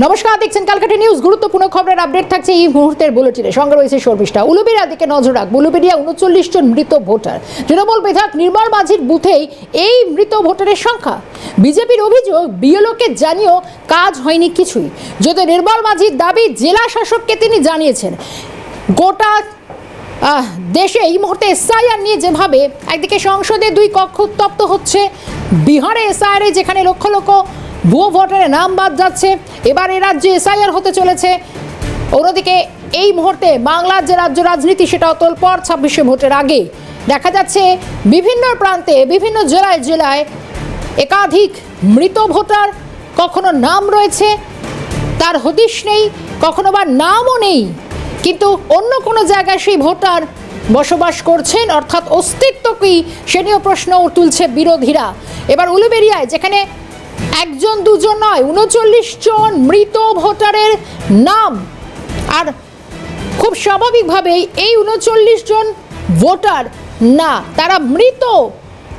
নমস্কার, দেখছেন ক্যালকাটা নিউজ। গুরুত্বপূর্ণ খবরের আপডেট থাকছে এই মুহূর্তের বুলেটিনে। সঙ্গে রয়েছে শর্মিষ্ঠা। উলুবেড়িয়ার দিকে নজর রাখ। উলুবেড়িয়া 39 জন মৃত ভোটার। তৃণমূল বিধায়ক নির্মল মাঝির বুথেই এই মৃত ভোটারের সংখ্যা। বিজেপির অভিযোগ, বিএলওকে জানিয়েও কাজ হয়নি কিছুই। যদি নির্মল মাঝির দাবি, জেলা শাসককে তিনি জানিয়েছেন। গোটা দেশে এই মুহূর্তে এসআইআর নিয়ে যেভাবে একদিকে সংসদে 2 কক্ষ উত্তপ্ত হচ্ছে, বিহারে এসআইআর যেখানে লক্ষ লক্ষ ভুয়ো ভোটারের নাম বাদ যাচ্ছে, এবার এ রাজ্যে এসআইআর হতে চলেছে। অন্যদিকে এই মুহূর্তে বাংলার যে রাজ্য রাজনীতি সেটা তোলপাড় 26শে ভোটের আগে। দেখা যাচ্ছে বিভিন্ন প্রান্তে, বিভিন্ন জেলায় জেলায় একাধিক মৃত ভোটার, কখনো নাম রয়েছে তার হদিশ নেই, কখনো বা নামও নেই, কিন্তু অন্য কোনো জায়গায় সেই ভোটার বসবাস করছেন, অর্থাৎ অস্তিত্ব কি সে নিয়েও প্রশ্ন তুলছে বিরোধীরা। এবার উলুবেড়িয়ায় যেখানে 1 জন 2 জন নয়, 39 জন মৃত ভোটারের নাম, আর খুব স্বাভাবিকভাবেই এই 39 জন ভোটার না, তারা মৃত,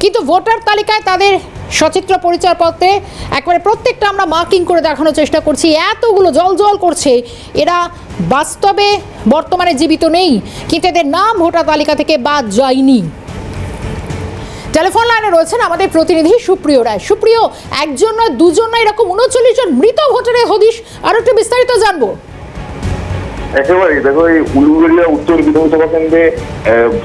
কিন্তু ভোটার তালিকায় তাদের সচিত্র পরিচয়পত্রে একবারে প্রত্যেকটা আমরা মার্কিং করে দেখানোর চেষ্টা করছি। এতগুলো জল করছে, এরা বাস্তবে বর্তমানে জীবিত নেই, কিন্তু এদের নাম ভোটার তালিকা থেকে বাদ যায়নি। টেলিফোন লাইনে রয়েছেন আমাদের প্রতিনিধি সুপ্রিয় রায়। সুপ্রিয়, 1 জন নয় 2 জন নয়, এরকম 39 জন মৃত ভোটারের হদিশ আরো একটু বিস্তারিত জানবো। একেবারেই দেখো, এই উলুবেড়িয়া উত্তর বিধানসভা কেন্দ্রে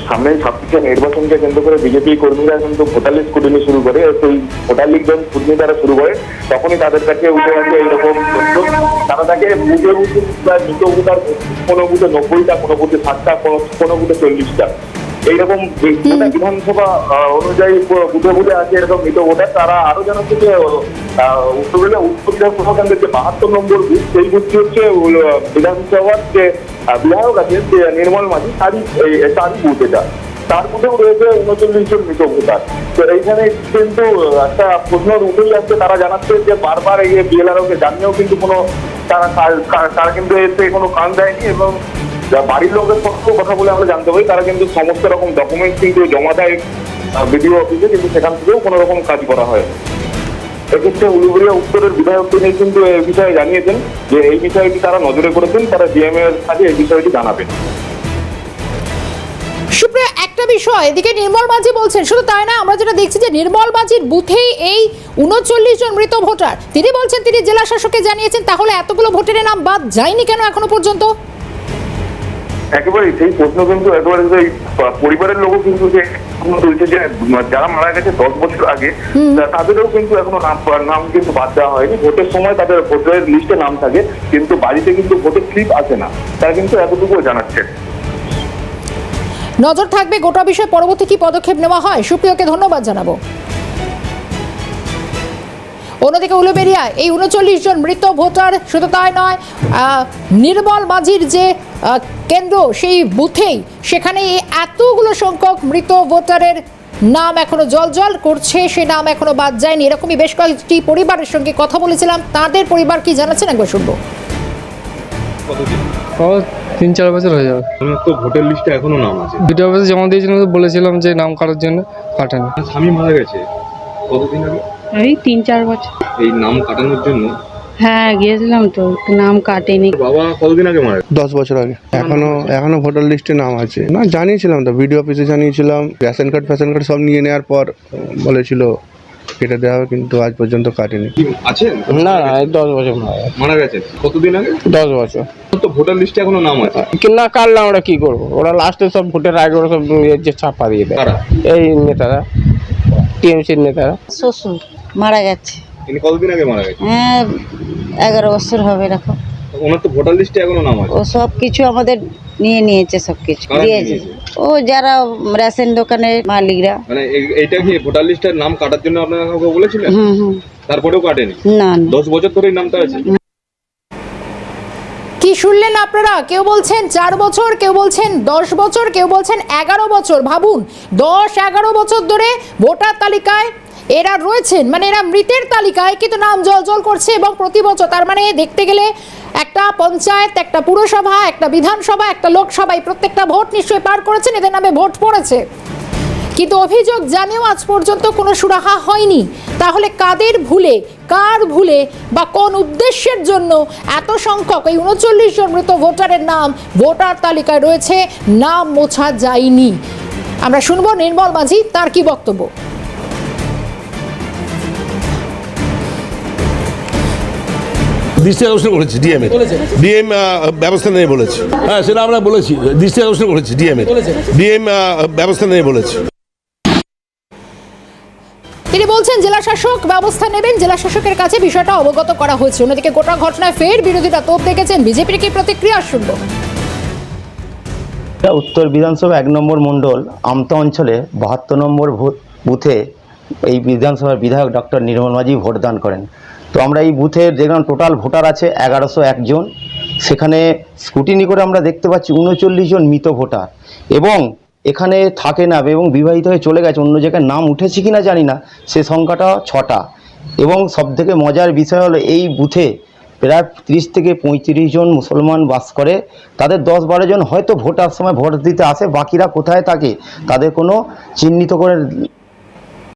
সামনে 26শে নির্বাচনকে কেন্দ্র করে বিজেপি কর্মীরা কিন্তু ভোটার লিস্ট স্ক্রুটিনি শুরু করে। সেই ভোটার লিস্ট যখন স্ক্রুটিনি তারা শুরু করে, তখনই তাদের কাছে উঠে আসে এইরকম তথ্য। তারা তাকে বুঝে মৃত ভোটার কোনো বুথে 90টা, কোনো বুথে 60টা, কোনো বুথে 40টা, এইরকম বিধানসভা অনুযায়ী বুথে বুথে আছে এরকম মৃত ভোটার। তারা আরো জানাচ্ছে যে উত্তর বিধানসভা কেন্দ্রের যে 72 নম্বর বুথ, সেই বুথটি হচ্ছে বিধানসভার যে বিধায়ক আছে যে নির্মল মাঝি, তারই বুথ এটা। তার মধ্যেও রয়েছে 39 জন মৃত ভোটার। তো এইখানে কিন্তু একটা প্রশ্ন উঠেই আসছে, তারা জানাচ্ছে যে বারবার এই বিএলআরওকে জানিয়েও কিন্তু কোনো তারা কিন্তু এতে কোনো কান দেয়নি, এবং বাড়ির লোকের পক্ষেও কথা বলে আমরা জানতে পারি তারা কিন্তু সমস্ত রকম ডকুমেন্টস কিন্তু জমা দেয় বিডিও অফিসে, কিন্তু সেখান থেকেও কোনো রকম কাজ করা হয়। এক্ষেত্রে উলুবেড়িয়া উত্তরের বিধায়ক তিনি কিন্তু এই বিষয়ে জানিয়েছেন যে এই বিষয়টি তারা নজরে করেছেন, তারা ডিএম এর কাছে এই বিষয়টি জানাবেন। সুপ্রিয়া, একটা বিষয়, এদিকে নির্মল মাঝি বলছেন, শুধু তাই না, আমরা যেটা দেখছি যে নির্মল মাঝির বুথেই এই 39 জন মৃত ভোটার, তিনি বলছেন তিনি জেলা শাসককে জানিয়েছেন, তাহলে এতগুলো ভোটারের নাম বাদ যায়নি কেন এখনো পর্যন্ত? একেবারে সেই প্রশ্ন কিন্তু একেবারে পরিবারের লোকও কিন্তু যে তুলছে যে যারা মারা গেছে 10 বছর আগে, তাদেরও কিন্তু এখনো নাম কিন্তু বাদ দেওয়া হয়নি। ভোটের সময় তাদের ভোটারের লিস্টে নাম থাকে, কিন্তু বাড়িতে কিন্তু ভোটের স্লিপ আসে না, তারা কিন্তু এতটুকু জানাচ্ছে। নজর থাকবে গোটা বিষয়ে, পরবর্তী কি পদক্ষেপ নেওয়া হয়। সুপ্রিয়কে ধন্যবাদ জানাবো। অন্যদিকে উলুবেড়িয়ায় এই 39 জন মৃত ভোটার, শুধু তাই নয়, নির্মল মাঝির যে কেন্দ্র সেই বুথেই, সেখানে এতগুলো সংখ্যক মৃত ভোটারের নাম এখনো জল করছে, সে নাম এখনো বাদ যায়নি। এরকমই বেশ কয়েকটি পরিবারের সঙ্গে কথা বলেছিলাম, তাদের পরিবার কি জানাচ্ছেন একবার শুনবো। 3-4 বছর হয়ে যাবে। তো ভোটার লিস্টে এখনো নাম আছে। ভিডিও অফিসে জমা দিয়েছিলাম, বলেছিলাম যে নাম কাটার জন্য, কাটেনি। স্বামী মারা গেছে কতদিন আগে? এই 3-4 বছর। এই নাম কাটানোর জন্য? হ্যাঁ, গিয়েছিলাম তো, নাম কাটেনি। বাবা কতদিন আগে মারা গেছে? 10 বছর আগে। এখনো ভোটার লিস্টে নাম আছে না, জানিয়েছিলাম তো, ভিডিও অফিসে জানিয়েছিলাম। রেশন কার্ড সব নিয়ে নেওয়ার পর বলেছিল কেটে দেওয়া হবে, কিন্তু আজ পর্যন্ত কাটেনি। কি আছেন? না, 10 বছর মারা গেছে কতদিন আগে? 10 বছর। তো ভোটার লিস্টে এখনো নাম আছে। না কাটলে আমরা কি করবো? ওরা লাস্টে সব ভোটের আগে ওরা সব যে ছাপা দিয়ে দেয়। এই নেতারা, টিএমসির নেতারা। শ্বশুর মারা গেছে। তিনি কতদিন আগে মারা গেছে? 11 বছর হবে এরকম। ওনার তো ভোটার লিস্টে এখনো নাম আছে। ও সব কিছু আমাদের নিয়েছে, সব কিছু দিয়েছে। ও যারা রেশন দোকানের মালিকরা। মানে এইটা কি ভোটার লিস্টের নাম কাটার জন্য আপনারা কাউকে বলেছিলেন? তারপরেও কাটেনি? না, 10 বছর ধরে নামটা আছে। কি শুনলেন আপনারা? কেউ বলছেন 4 বছর, কেউ বলছেন 10 বছর, কেউ বলছেন 11 বছর। ভাবুন, 10-11 বছর ধরে ভোটার তালিকায় এরা রয়েছেন, মানে এরা মৃতের তালিকায়, কিন্তু নাম জল করছে। এবং প্রতি বছর, তার মানে দেখতে গেলে একটা পঞ্চায়েত, একটা পুরসভা, একটা বিধানসভা, একটা লোকসভায় প্রত্যেকটা ভোট নিশ্চয়ই পার করেছেন, এদের নামে ভোট পড়েছে। কিন্তু অভিযোগ জানিয়েও আজ পর্যন্ত কোনো সুরাহা হয়নি। তাহলে কাদের ভুলে, কার ভুলে বা কোন উদ্দেশ্যের জন্য এত সংখ্যক এই 39 জন মৃত ভোটারের নাম ভোটার তালিকায় রয়েছে, নাম মোছা যায়নি? আমরা শুনবো নির্মল মাঝি, তার কি বক্তব্য। দৃষ্টি আকর্ষণ করেছি ডিএম ব্যবস্থা নেই বলেছে। হ্যাঁ, সেটা আমরা বলেছি, দৃষ্টি আকর্ষণ করেছি ডিএম ব্যবস্থা নেই বলেছে। তিনি বলছেন জেলা শাসক ব্যবস্থা নেবেন, জেলা শাসকের কাছে বিষয়টা অবগত করা হয়েছে। অন্যদিকে গোটা ঘটনায় ফের বিরোধীরা তোপ দেখেছেন, বিজেপির কি প্রতিক্রিয়া শুনবো। উত্তর বিধানসভা 1 নম্বর মণ্ডল আমতা অঞ্চলে 72 নম্বর বুথে এই বিধানসভার বিধায়ক ডক্টর নির্মল মাঝি ভোটদান করেন। তো আমরা এই বুথের দেখলাম টোটাল ভোটার আছে 1101 জন। সেখানে স্ক্রুটিনি করে আমরা দেখতে পাচ্ছি 39 জন মৃত ভোটার, এবং এখানে থাকে না এবং বিবাহিত হয়ে চলে গেছে, অন্য জায়গায় নাম উঠেছে কিনা জানি না, সে সংখ্যাটা 6টা। এবং সবথেকে মজার বিষয় হলো এই বুথে প্রায় 30 থেকে 35 জন মুসলমান বাস করে। তাদের 10-12 জন হয়তো ভোটার সময় ভোট দিতে আসে, বাকিরা কোথায় থাকে তাদের কোনো চিহ্নিত করে